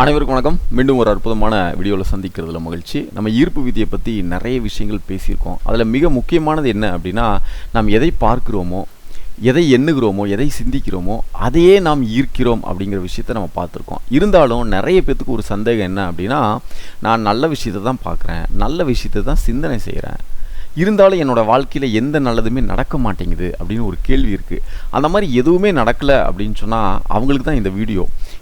அனைவருக்கும் வணக்கம். மீண்டும் ஒரு அற்புதமான வீடியோவில் சந்திக்கிறதுல மகிழ்ச்சி. நம்ம ஈர்ப்பு விதியை பற்றி நிறைய விஷயங்கள் பேசியிருக்கோம். அதில் மிக முக்கியமானது என்ன அப்படின்னா, நாம் எதை பார்க்கிறோமோ, எதை எண்ணுகிறோமோ, எதை சிந்திக்கிறோமோ அதையே நாம் ஈர்க்கிறோம் அப்படிங்கிற விஷயத்தை நம்ம பார்த்துருக்கோம். இருந்தாலும் நிறைய பேத்துக்கு ஒரு சந்தேகம் என்ன அப்படின்னா, நான் நல்ல விஷயத்தை தான் பார்க்குறேன், நல்ல விஷயத்தை தான் சிந்தனை செய்கிறேன், இருந்தாலும் என்னோடய வாழ்க்கையில் எந்த நல்லதுமே நடக்க மாட்டேங்குது அப்படின்னு ஒரு கேள்வி இருக்குது. அந்த மாதிரி எதுவுமே நடக்கலை அப்படின்னு சொன்னால் அவங்களுக்கு தான்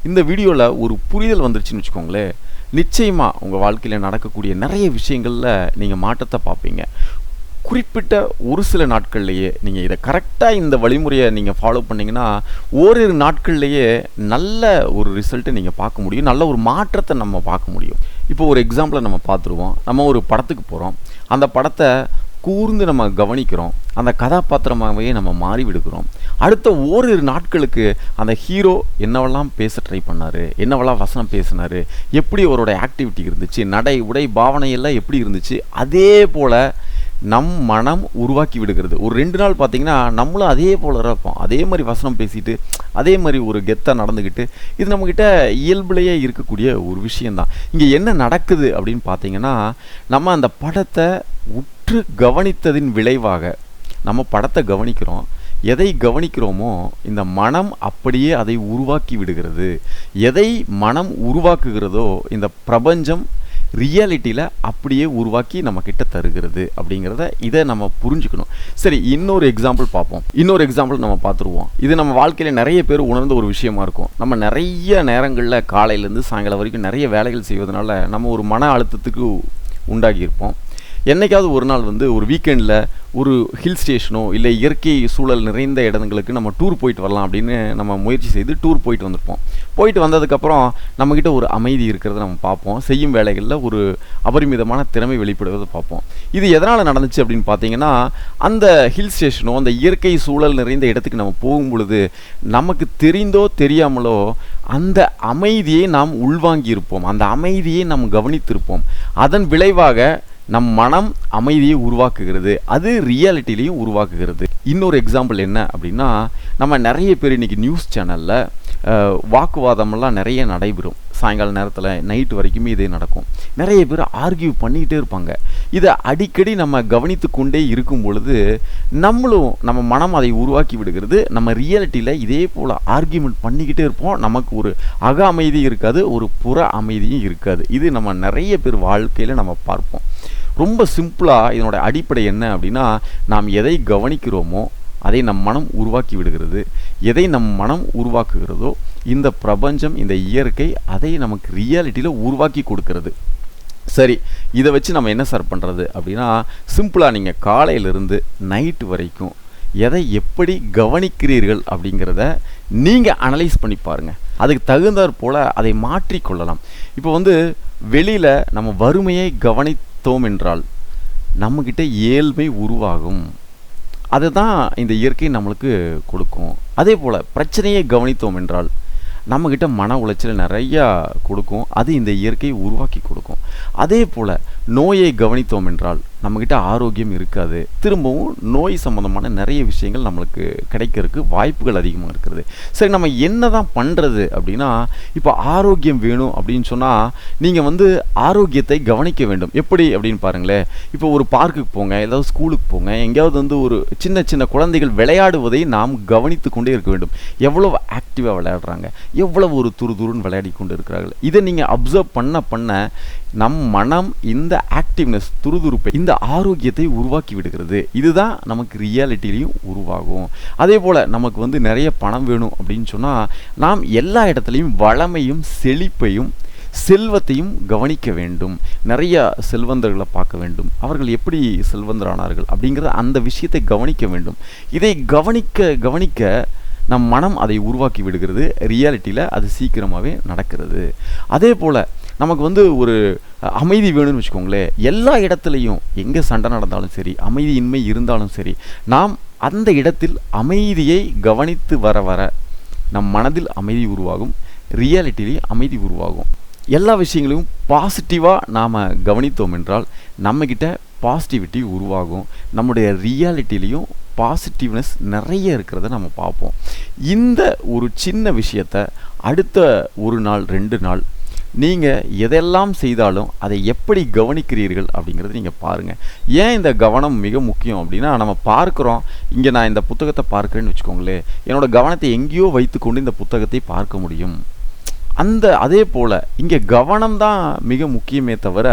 இந்த வீடியோவில் ஒரு புரிதல் வந்துருச்சுன்னு வச்சுக்கோங்களேன். நிச்சயமாக உங்கள் வாழ்க்கையில் நடக்கக்கூடிய நிறைய விஷயங்களில் நீங்கள் மாற்றத்தை பார்ப்பீங்க. குறிப்பிட்ட ஒரு சில நாட்கள்லையே நீங்கள் இதை கரெக்டாக இந்த வழிமுறையை நீங்கள் ஃபாலோ பண்ணிங்கன்னா ஓரிரு நாட்கள்லையே நல்ல ஒரு ரிசல்ட்டை நீங்கள் பார்க்க முடியும், நல்ல ஒரு மாற்றத்தை நம்ம பார்க்க முடியும். இப்போ ஒரு எக்ஸாம்பிளை நம்ம பார்த்துருவோம். நம்ம ஒரு படத்துக்கு போகிறோம், அந்த படத்தை கூர்ந்து நம்ம கவனிக்கிறோம், அந்த கதாபாத்திரமாகவே நம்ம மாறி விடுக்கிறோம். அடுத்த ஓரிரு நாட்களுக்கு அந்த ஹீரோ என்னவெல்லாம் பேச ட்ரை பண்ணார், என்னவெல்லாம் வசனம் பேசினார், எப்படி அவரோட ஆக்டிவிட்டி இருந்துச்சு, நடை உடை பாவனையெல்லாம் எப்படி இருந்துச்சு, அதே போல் நம் மனம் உருவாக்கி விடுகிறது. ஒரு 2 நாள் பார்த்திங்கன்னா நம்மளும் அதே போல் இருப்போம், அதே மாதிரி வசனம் பேசிட்டு அதே மாதிரி ஒரு கெத்தாக நடந்துக்கிட்டு. இது நம்மக்கிட்ட இயல்புலையே இருக்கக்கூடிய ஒரு விஷயந்தான். இங்கே என்ன நடக்குது அப்படின்னு பார்த்திங்கன்னா, நம்ம அந்த படத்தை உற்று கவனித்ததின் விளைவாக நம்ம படத்தை கவனிக்கிறோம். எதை கவனிக்கிறோமோ இந்த மனம் அப்படியே அதை உருவாக்கி விடுகிறது. எதை மனம் உருவாக்குகிறதோ இந்த பிரபஞ்சம் ரியாலிட்டியில் அப்படியே உருவாக்கி நம்மக்கிட்ட தருகிறது அப்படிங்கிறத இதை நம்ம புரிஞ்சுக்கணும். சரி, இன்னொரு எக்ஸாம்பிள் பார்ப்போம். இன்னொரு எக்ஸாம்பிள் நம்ம பார்த்துருவோம். இது நம்ம வாழ்க்கையில் நிறைய பேர் உணர்ந்த ஒரு விஷயமா இருக்கும். நம்ம நிறைய நேரங்களில் காலையிலேருந்து சாயங்காலம் வரைக்கும் நிறைய வேலைகள் செய்வதனால நம்ம ஒரு மன அழுத்தத்துக்கு உண்டாகியிருப்போம். என்னைக்காவது ஒரு நாள் ஒரு வீக்கெண்டில் ஒரு ஹில் ஸ்டேஷனோ இல்லை இயற்கை சூழல் நிறைந்த இடங்களுக்கு நம்ம டூர் போயிட்டு வரலாம் அப்படின்னு நம்ம முயற்சி செய்து டூர் போயிட்டு வந்திருப்போம். போயிட்டு வந்ததுக்கப்புறம் நம்மக்கிட்ட ஒரு அமைதி இருக்கிறத நம்ம பார்ப்போம். செய்யும் வேலைகளில் ஒரு அபரிமிதமான திறமை வெளிப்படுவதை பார்ப்போம். இது எதனால் நடந்துச்சு அப்படின்னு பார்த்தீங்கன்னா, அந்த ஹில் ஸ்டேஷனோ அந்த இயற்கை சூழல் நிறைந்த இடத்துக்கு நம்ம போகும் பொழுது நமக்கு தெரிந்தோ தெரியாமலோ அந்த அமைதியை நாம் உள்வாங்கியிருப்போம், அந்த அமைதியை நாம் கவனித்திருப்போம். அதன் விளைவாக நம் மனம் அமைதியை உருவாக்குகிறது, அது ரியாலிட்டிலையும் உருவாக்குகிறது. இன்னொரு எக்ஸாம்பிள் என்ன அப்படின்னா, நம்ம நிறைய பேர் இன்றைக்கி நியூஸ் சேனலில் வாக்குவாதமெல்லாம் நிறைய நடைபெறும். சாயங்கால நேரத்தில் நைட்டு வரைக்குமே இதே நடக்கும். நிறைய பேர் ஆர்கியூ பண்ணிக்கிட்டே இருப்பாங்க. இதை அடிக்கடி நம்ம கவனித்து கொண்டே இருக்கும் பொழுது நம்ம மனம் அதை உருவாக்கி விடுகிறது. நம்ம ரியாலிட்டியில் இதே போல் ஆர்கியூமெண்ட் பண்ணிக்கிட்டே இருப்போம். நமக்கு ஒரு அக அமைதியும் இருக்காது, ஒரு புற அமைதியும் இருக்காது. இது நம்ம நிறைய பேர் வாழ்க்கையில் நம்ம பார்ப்போம். ரொம்ப சிம்பிளாக இதனோட அடிப்படை என்ன அப்படின்னா, நாம் எதை கவனிக்கிறோமோ அதை நம் மனம் உருவாக்கி விடுகிறது. எதை நம் மனம் உருவாக்குகிறதோ இந்த பிரபஞ்சம், இந்த இயற்கை அதை நமக்கு ரியாலிட்டியில் உருவாக்கி கொடுக்கறது. சரி, இதை வச்சு நம்ம என்ன சார் பண்ணுறது அப்படின்னா, சிம்பிளாக நீங்கள் காலையிலிருந்து நைட்டு வரைக்கும் எதை எப்படி கவனிக்கிறீர்கள் அப்படிங்கிறத நீங்கள் அனலைஸ் பண்ணி பாருங்கள். அதுக்கு தகுந்தாற் போல் அதை மாற்றிக்கொள்ளலாம். இப்போ வெளியில் நம்ம வறுமையை கவனித்தோம் என்றால் நம்மக்கிட்ட ஏழ்மை உருவாகும். அதுதான் இந்த இயற்கை நம்மளுக்கு கொடுக்கும். அதே போல் பிரச்சனையை கவனித்தோம் என்றால் நம்மக்கிட்ட மன உளைச்சல் நிறையா கொடுக்கும், அது இந்த இயற்கை உருவாக்கி கொடுக்கும். அதே போல் நோயை கவனித்தோம் என்றால் நம்மக்கிட்ட ஆரோக்கியம் இருக்காது, திரும்பவும் நோய் சம்மந்தமான நிறைய விஷயங்கள் நம்மளுக்கு கிடைக்கிறதுக்கு வாய்ப்புகள் அதிகமாக இருக்கிறது. சரி, நம்ம என்ன தான் பண்ணுறது அப்படின்னா, இப்போ ஆரோக்கியம் வேணும் அப்படின்னு சொன்னால் நீங்கள் ஆரோக்கியத்தை கவனிக்க வேண்டும். எப்படி அப்படின்னு பாருங்களேன். இப்போ ஒரு பார்க்குக்கு போங்க, ஏதாவது ஸ்கூலுக்கு போங்க, எங்கேயாவது ஒரு சின்ன சின்ன குழந்தைகள் விளையாடுவதை நாம் கவனித்து கொண்டே இருக்க வேண்டும். எவ்வளவு ஆக்டிவாக விளையாடுறாங்க, எவ்வளவு ஒரு துருதுருன்னு விளையாடி கொண்டு இருக்கிறார்கள். இதை நீங்கள் அப்சர்வ் பண்ண நம் மனம் இந்த ஆக்டிவ்னஸ், துருதுருப்பை, இந்த ஆரோக்கியத்தை உருவாக்கி விடுகிறது. இதுதான் நமக்கு ரியாலிட்டிலையும் உருவாகும். அதே போல் நமக்கு நிறைய பணம் வேணும் அப்படின்னு சொன்னால் நாம் எல்லா இடத்துலையும் வளமையும் செழிப்பையும் செல்வத்தையும் கவனிக்க வேண்டும். நிறைய செல்வந்தர்களை பார்க்க வேண்டும், அவர்கள் எப்படி செல்வந்தரானார்கள் அப்படிங்கிற அந்த விஷயத்தை கவனிக்க வேண்டும். இதை கவனிக்க நம் மனம் அதை உருவாக்கி விடுகிறது. ரியாலிட்டியில் அது சீக்கிரமாகவே நடக்கிறது. அதே போல் நமக்கு ஒரு அமைதி வேணும்னு வச்சுக்கோங்களேன். எல்லா இடத்துலையும் எங்கே சண்டை நடந்தாலும் சரி, அமைதியின்மை இருந்தாலும் சரி, நாம் அந்த இடத்தில் அமைதியை கவனித்து வர நம் மனதில் அமைதி உருவாகும், ரியாலிட்டியிலே அமைதி உருவாகும். எல்லா விஷயங்களையும் பாசிட்டிவாக நாம் கவனித்தோம் என்றால் நம்மக்கிட்ட பாசிட்டிவிட்டி உருவாகும். நம்முடைய ரியாலிட்டிலையும் பாசிட்டிவ்னஸ் நிறைய இருக்கிறத நம்ம பார்ப்போம். இந்த ஒரு சின்ன விஷயத்தை அடுத்த ஒரு நாள் 2 நாள் நீங்கள் எதெல்லாம் செய்தாலும் அதை எப்படி கவனிக்கிறீர்கள் அப்படிங்கிறது நீங்கள் பாருங்கள். ஏன் இந்த கவனம் மிக முக்கியம் அப்படின்னா, நம்ம பார்க்குறோம், இங்கே நான் இந்த புத்தகத்தை பார்க்குறேன்னு வச்சுக்கோங்களேன், என்னோடய கவனத்தை எங்கேயோ வைத்துக்கொண்டு இந்த புத்தகத்தை பார்க்க முடியும். அதே போல் இங்கே கவனம் தான் மிக முக்கியமே தவிர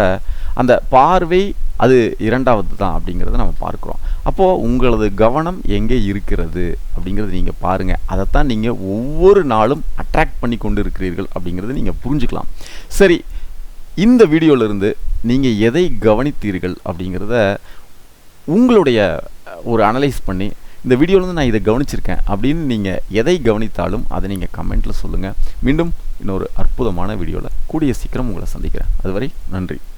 அந்த பார்வை அது இரண்டாவது தான் அப்படிங்கிறத நம்ம பார்க்குறோம். அப்போது உங்களது கவனம் எங்கே இருக்கிறது அப்படிங்கிறது நீங்கள் பாருங்கள். அதைத்தான் நீங்கள் ஒவ்வொரு நாளும் அட்ராக்ட் பண்ணி கொண்டு இருக்கிறீர்கள் அப்படிங்கிறது நீங்கள் புரிஞ்சுக்கலாம். சரி, இந்த வீடியோவிலிருந்து நீங்கள் எதை கவனித்தீர்கள் அப்படிங்கிறத உங்களுடைய ஒரு அனலைஸ் பண்ணி, இந்த வீடியோவிலேருந்து நான் இதை கவனிச்சிருக்கேன் அப்படின்னு நீங்கள் எதை கவனித்தாலும் அதை நீங்கள் கமெண்ட்டில் சொல்லுங்கள். மீண்டும் இன்னொரு அற்புதமான வீடியோவில் கூடிய சீக்கிரம் உங்களை சந்திக்கிறேன். அதுவரை நன்றி.